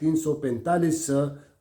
345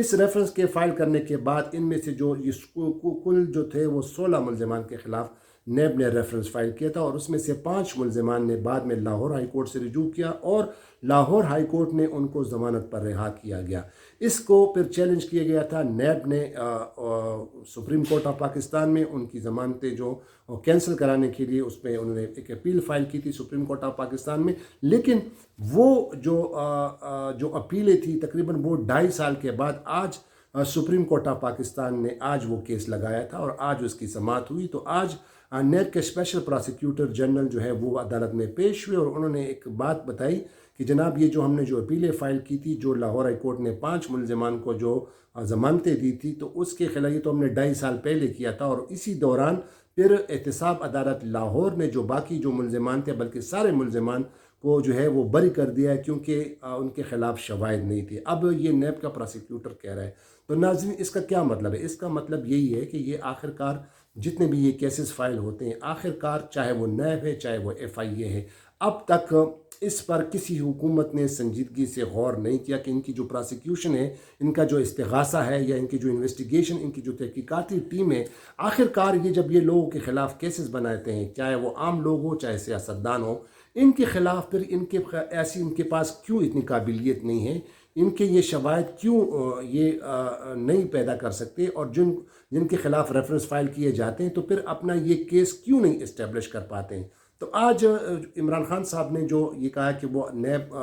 اس reference کے file کرنے کے بعد ان میں سے جو یہ کل جو تھے وہ 16 ملزمان کے خلاف نیب نے ریفرنس فائل کیا تھا، اور اس میں سے 5 ملزمان نے بعد میں لاہور ہائی کورٹ سے رجوع کیا اور لاہور ہائی کورٹ نے ان کو ضمانت پر رہا کیا گیا۔ اس کو پھر چیلنج کیا گیا تھا، نیب نے سپریم کورٹ آف پاکستان میں ان کی ضمانتیں جو کینسل کرانے کے لیے اس پہ انہوں نے ایک اپیل فائل کی تھی سپریم کورٹ آف پاکستان میں، لیکن وہ جو اپیلیں تھی تقریباً وہ 2.5 سال کے بعد آج سپریم کورٹ آف پاکستان نے آج وہ کیس لگایا تھا اور آج اس کی سماعت ہوئی۔ تو آج نیب کے اسپیشل پراسیکیوٹر جنرل جو ہے وہ عدالت میں پیش ہوئے اور انہوں نے ایک بات بتائی کہ جناب یہ جو ہم نے جو اپیلیں فائل کی تھی، جو لاہور ہائی کورٹ نے 5 ملزمان کو جو ضمانتیں دی تھی، تو اس کے خلاف یہ تو ہم نے 2.5 سال پہلے کیا تھا، اور اسی دوران پھر احتساب عدالت لاہور نے جو باقی جو ملزمان تھے بلکہ سارے ملزمان کو جو ہے وہ بری کر دیا ہے کیونکہ ان کے خلاف شواہد نہیں تھے۔ اب یہ نیب کا پراسیکیوٹر کہہ رہا ہے۔ تو ناظرین اس کا کیا مطلب ہے؟ اس کا مطلب یہی ہے کہ یہ آخرکار جتنے بھی یہ کیسز فائل ہوتے ہیں، آخرکار چاہے وہ نیب ہے چاہے وہ FIA ہے، اب تک اس پر کسی حکومت نے سنجیدگی سے غور نہیں کیا کہ ان کی جو پراسیکیوشن ہے، ان کا جو استغاثہ ہے یا ان کی جو انویسٹیگیشن، ان کی جو تحقیقاتی ٹیم ہے، آخرکار یہ جب یہ لوگوں کے خلاف کیسز بناتے ہیں، چاہے وہ عام لوگ ہوں چاہے سیاستدان ہوں، ان کے خلاف پھر ان کے پاس کیوں اتنی قابلیت نہیں ہے، ان کے یہ شواہد کیوں یہ نہیں پیدا کر سکتے، اور جن کے خلاف ریفرنس فائل کیے جاتے ہیں تو پھر اپنا یہ کیس کیوں نہیں اسٹیبلش کر پاتے ہیں۔ تو آج عمران خان صاحب نے جو یہ کہا کہ وہ نیب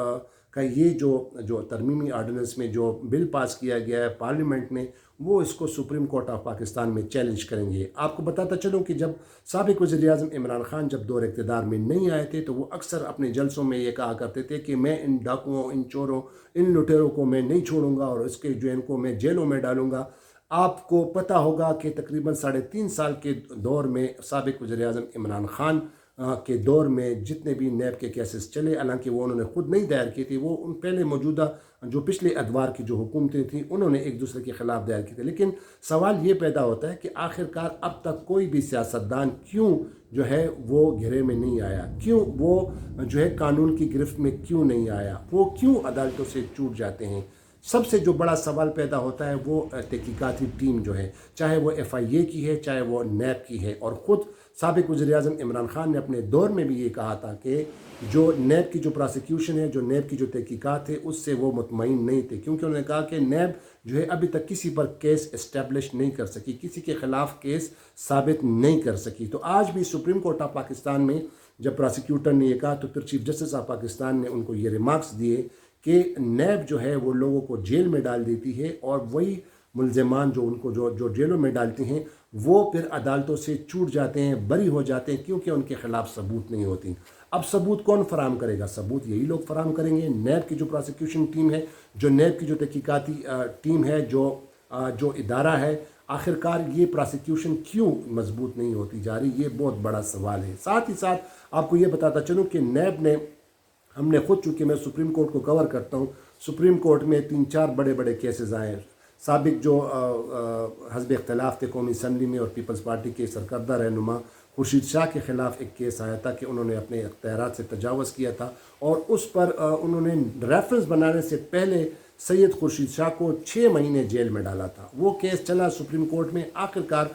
کا یہ جو ترمیمی آرڈیننس میں جو بل پاس کیا گیا ہے پارلیمنٹ میں، وہ اس کو سپریم کورٹ آف پاکستان میں چیلنج کریں گے۔ آپ کو بتاتا چلوں کہ جب سابق وزیر اعظم عمران خان جب دور اقتدار میں نہیں آئے تھے تو وہ اکثر اپنے جلسوں میں یہ کہا کرتے تھے کہ میں ان ڈاکوؤں، ان چوروں، ان لٹیروں کو میں نہیں چھوڑوں گا اور اس کے جو ان کو میں جیلوں میں ڈالوں گا۔ آپ کو پتہ ہوگا کہ تقریباً 3.5 سال کے دور میں سابق وزیر اعظم عمران خان کے دور میں جتنے بھی نیب کے کیسز چلے، حالانکہ وہ انہوں نے خود نہیں دائر کی تھی، وہ ان پہلے موجودہ جو پچھلے ادوار کی جو حکومتیں تھیں انہوں نے ایک دوسرے کے خلاف دائر کی تھی۔ لیکن سوال یہ پیدا ہوتا ہے کہ آخرکار اب تک کوئی بھی سیاستدان کیوں جو ہے وہ گھیرے میں نہیں آیا، کیوں وہ جو ہے قانون کی گرفت میں کیوں نہیں آیا، وہ کیوں عدالتوں سے چھوٹ جاتے ہیں؟ سب سے جو بڑا سوال پیدا ہوتا ہے وہ تحقیقاتی ٹیم جو ہے، چاہے وہ FIA کی ہے چاہے وہ نیب کی ہے، اور خود سابق وزیر اعظم عمران خان نے اپنے دور میں بھی یہ کہا تھا کہ جو نیب کی جو پراسیکیوشن ہے، جو نیب کی جو تحقیقات ہے، اس سے وہ مطمئن نہیں تھے، کیونکہ انہوں نے کہا کہ نیب جو ہے ابھی تک کسی پر کیس اسٹیبلش نہیں کر سکی، کسی کے خلاف کیس ثابت نہیں کر سکی۔ تو آج بھی سپریم کورٹ آف پاکستان میں جب پراسیکیوٹر نے یہ کہا تو پھر چیف جسٹس آف پاکستان نے ان کو یہ ریمارکس دیے کہ نیب جو ہے وہ لوگوں کو جیل میں ڈال دیتی ہے، اور وہی ملزمان جو ان کو جو جیلوں میں ڈالتے ہیں وہ پھر عدالتوں سے چھوٹ جاتے ہیں، بری ہو جاتے ہیں، کیونکہ ان کے خلاف ثبوت نہیں ہوتی۔ اب ثبوت کون فراہم کرے گا؟ ثبوت یہی لوگ فراہم کریں گے، نیب کی جو پراسیکیوشن ٹیم ہے، جو نیب کی جو تحقیقاتی ٹیم ہے، جو ادارہ ہے۔ آخرکار یہ پراسیکیوشن کیوں مضبوط نہیں ہوتی جا رہی؟ یہ بہت بڑا سوال ہے۔ ساتھ ہی ساتھ آپ کو یہ بتاتا چلوں کہ نیب نے، ہم نے خود، چونکہ میں سپریم کورٹ کو کور کرتا ہوں، سپریم کورٹ میں 3-4 بڑے بڑے کیسز آئے ہیں۔ سابق جو حزب اختلاف تھے قومی اسمبلی میں اور پیپلز پارٹی کے سرکردہ رہنما خورشید شاہ کے خلاف ایک کیس آیا تھا کہ انہوں نے اپنے اختیارات سے تجاوز کیا تھا، اور اس پر انہوں نے ریفرنس بنانے سے پہلے سید خورشید شاہ کو 6 مہینے جیل میں ڈالا تھا۔ وہ کیس چلا سپریم کورٹ میں، آخرکار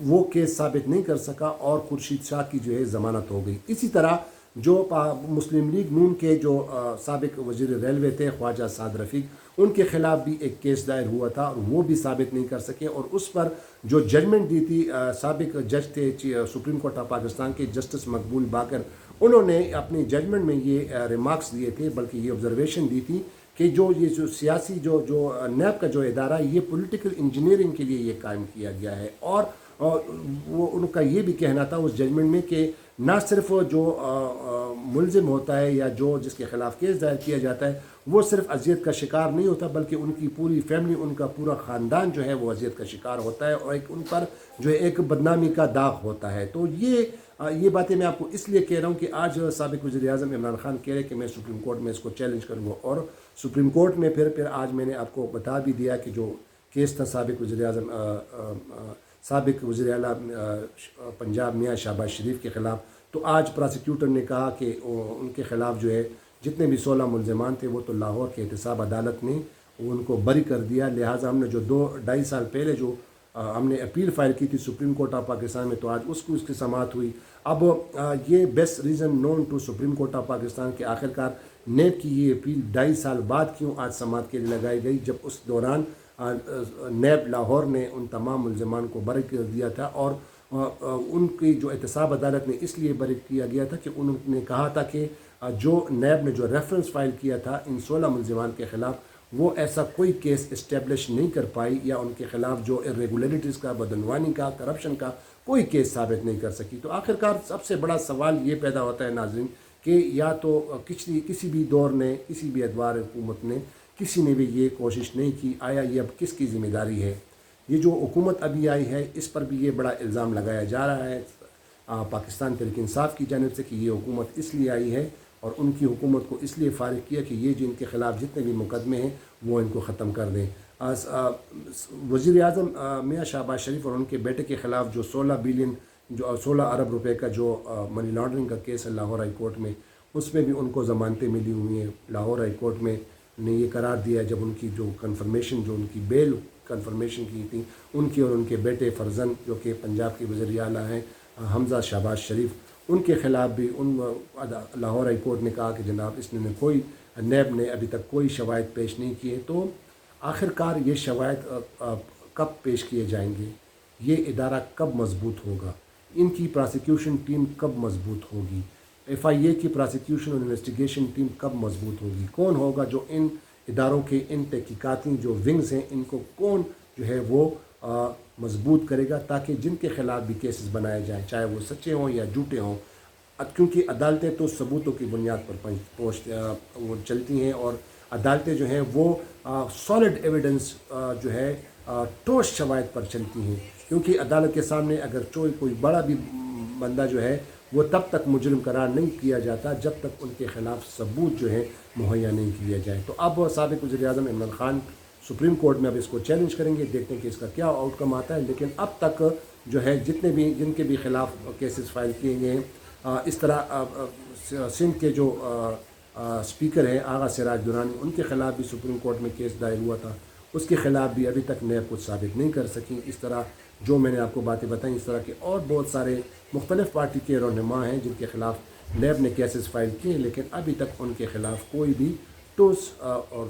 وہ کیس ثابت نہیں کر سکا اور خورشید شاہ کی جو ہے ضمانت ہو گئی۔ اسی طرح جو مسلم لیگ نون کے جو سابق وزیر ریلوے تھے خواجہ سعد رفیق، ان کے خلاف بھی ایک کیس دائر ہوا تھا اور وہ بھی ثابت نہیں کر سکے، اور اس پر جو ججمنٹ دی تھی سابق جج تھے سپریم کورٹ آف پاکستان کے جسٹس مقبول باقر، انہوں نے اپنی ججمنٹ میں یہ ریمارکس دیے تھے، بلکہ یہ آبزرویشن دی تھی کہ یہ جو سیاسی جو نیب کا جو ادارہ ہے، یہ پولیٹیکل انجینئرنگ کے لیے یہ قائم کیا گیا ہے، اور وہ ان کا یہ بھی کہنا تھا اس ججمنٹ میں کہ نہ صرف جو ملزم ہوتا ہے یا جس کے خلاف کیس دائر کیا جاتا ہے وہ صرف اذیت کا شکار نہیں ہوتا، بلکہ ان کی پوری فیملی، ان کا پورا خاندان جو ہے وہ اذیت کا شکار ہوتا ہے، اور ان پر جو ہے ایک بدنامی کا داغ ہوتا ہے۔ تو یہ باتیں میں آپ کو اس لیے کہہ رہا ہوں کہ آج سابق وزیر اعظم عمران خان کہہ رہے کہ میں سپریم کورٹ میں اس کو چیلنج کروں گا، اور سپریم کورٹ میں پھر آج میں نے آپ کو بتا بھی دیا کہ جو کیس تھا سابق وزیر اعلیٰ پنجاب میاں شہباز شریف کے خلاف، تو آج پراسیکیوٹر نے کہا کہ ان کے خلاف جو ہے جتنے بھی 16 ملزمان تھے وہ تو لاہور کے احتساب عدالت نے ان کو بری کر دیا. لہٰذا ہم نے جو 2-2.5 سال پہلے جو ہم نے اپیل فائل کی تھی سپریم کورٹ آف پاکستان میں، تو آج اس کی سماعت ہوئی. اب یہ best reason known to supreme court of Pakistan کہ آخرکار نیب کی یہ اپیل 2.5 سال بعد کیوں آج سماعت کے لیے لگائی گئی، جب اس دوران نیب لاہور نے ان تمام ملزمان کو بری کر دیا تھا. اور ان کی جو احتساب عدالت نے اس لیے بری کیا گیا تھا کہ انہوں نے کہا تھا کہ جو نیب نے جو ریفرنس فائل کیا تھا ان 16 ملزمان کے خلاف، وہ ایسا کوئی کیس اسٹیبلش نہیں کر پائی، یا ان کے خلاف جو ارریگولیرٹیز کا، بدعنوانی کا، کرپشن کا کوئی کیس ثابت نہیں کر سکی. تو آخرکار سب سے بڑا سوال یہ پیدا ہوتا ہے ناظرین کہ یا تو کسی بھی دور نے، کسی بھی ادوار حکومت نے، کسی نے بھی یہ کوشش نہیں کی. آیا یہ اب کس کی ذمہ داری ہے؟ یہ جو حکومت ابھی آئی ہے اس پر بھی یہ بڑا الزام لگایا جا رہا ہے پاکستان تحریک انصاف کی جانب سے کہ یہ حکومت اس لیے آئی ہے اور ان کی حکومت کو اس لیے فارغ کیا کہ یہ جن کے خلاف جتنے بھی مقدمے ہیں وہ ان کو ختم کر دیں. وزیر اعظم میاں شہباز شریف اور ان کے بیٹے کے خلاف جو 16 ارب روپے کا جو منی لانڈرنگ کا کیس ہے لاہور ہائی کورٹ میں، اس میں بھی ان کو ضمانتیں ملی ہوئی ہیں. لاہور ہائی کورٹ میں نے یہ قرار دیا جب ان کی جو کنفرمیشن، جو ان کی بیل کنفرمیشن کی تھی، ان کی اور ان کے بیٹے فرزند جو کہ پنجاب کے وزیر اعلیٰ ہیں حمزہ شہباز شریف، ان کے خلاف بھی لاہور ہائی کورٹ نے کہا کہ جناب اس نے نیب نے ابھی تک کوئی شواہد پیش نہیں کیے. تو آخرکار یہ شواہد کب پیش کیے جائیں گے؟ یہ ادارہ کب مضبوط ہوگا؟ ان کی پراسیکیوشن ٹیم کب مضبوط ہوگی؟ FIA کی پراسیکیوشن اور انویسٹیگیشن ٹیم کب مضبوط ہوگی؟ کون ہوگا جو ان اداروں کے ان تحقیقاتی جو ونگز ہیں ان کو کون جو ہے وہ مضبوط کرے گا، تاکہ جن کے خلاف بھی کیسز بنائے جائیں چاہے وہ سچے ہوں یا جھوٹے ہوں. کیونکہ عدالتیں تو ثبوتوں کی بنیاد پر وہ چلتی ہیں، اور عدالتیں جو ہیں وہ سالڈ ایویڈنس جو ہے ٹھوس شواہد پر چلتی ہیں. کیونکہ عدالت کے سامنے اگر کوئی بڑا بھی بندہ جو ہے وہ تب تک مجرم قرار نہیں کیا جاتا جب تک ان کے خلاف ثبوت جو ہے مہیا نہیں کیا جائے. تو اب سابق وزیر اعظم عمران خان سپریم کورٹ میں اب اس کو چیلنج کریں گے، دیکھتے ہیں کہ اس کا کیا آؤٹ کم آتا ہے. لیکن اب تک جو ہے جن کے بھی خلاف کیسز فائل کیے گئے ہیں، اس طرح سندھ کے جو اسپیکر ہیں آغا سراج درانی، ان کے خلاف بھی سپریم کورٹ میں کیس دائر ہوا تھا، اس کے خلاف بھی ابھی تک نیب کچھ ثابت نہیں کر سکیں. اس طرح جو میں نے آپ کو باتیں بتائیں، اس طرح کے اور بہت سارے مختلف پارٹی کے رہنما ہیں جن کے خلاف نیب نے کیسز فائل کیے، لیکن ابھی تک ان کے خلاف کوئی بھی ٹھوس اور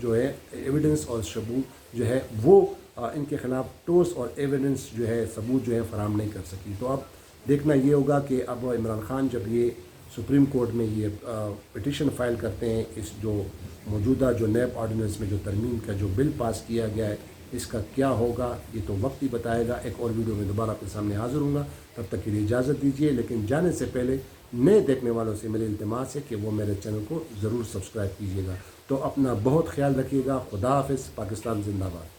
جو ہے ایویڈنس اور ثبوت جو ہے وہ ان کے خلاف ٹھوس اور ایویڈنس جو ہے ثبوت جو ہے فراہم نہیں کر سکی. تو اب دیکھنا یہ ہوگا کہ اب عمران خان جب یہ سپریم کورٹ میں یہ پٹیشن فائل کرتے ہیں، اس جو موجودہ جو نیب آرڈیننس میں جو ترمیم کا جو بل پاس کیا گیا ہے، اس کا کیا ہوگا یہ تو وقت ہی بتائے گا. ایک اور ویڈیو میں دوبارہ آپ کے سامنے حاضر ہوں گا، تب تک کے لیے اجازت دیجیے. لیکن جانے سے پہلے نئے دیکھنے والوں سے میری التماس ہے کہ وہ میرے چینل کو ضرور سبسکرائب کیجیے گا. تو اپنا بہت خیال رکھیے گا. خدا حافظ. پاکستان زندہ باد.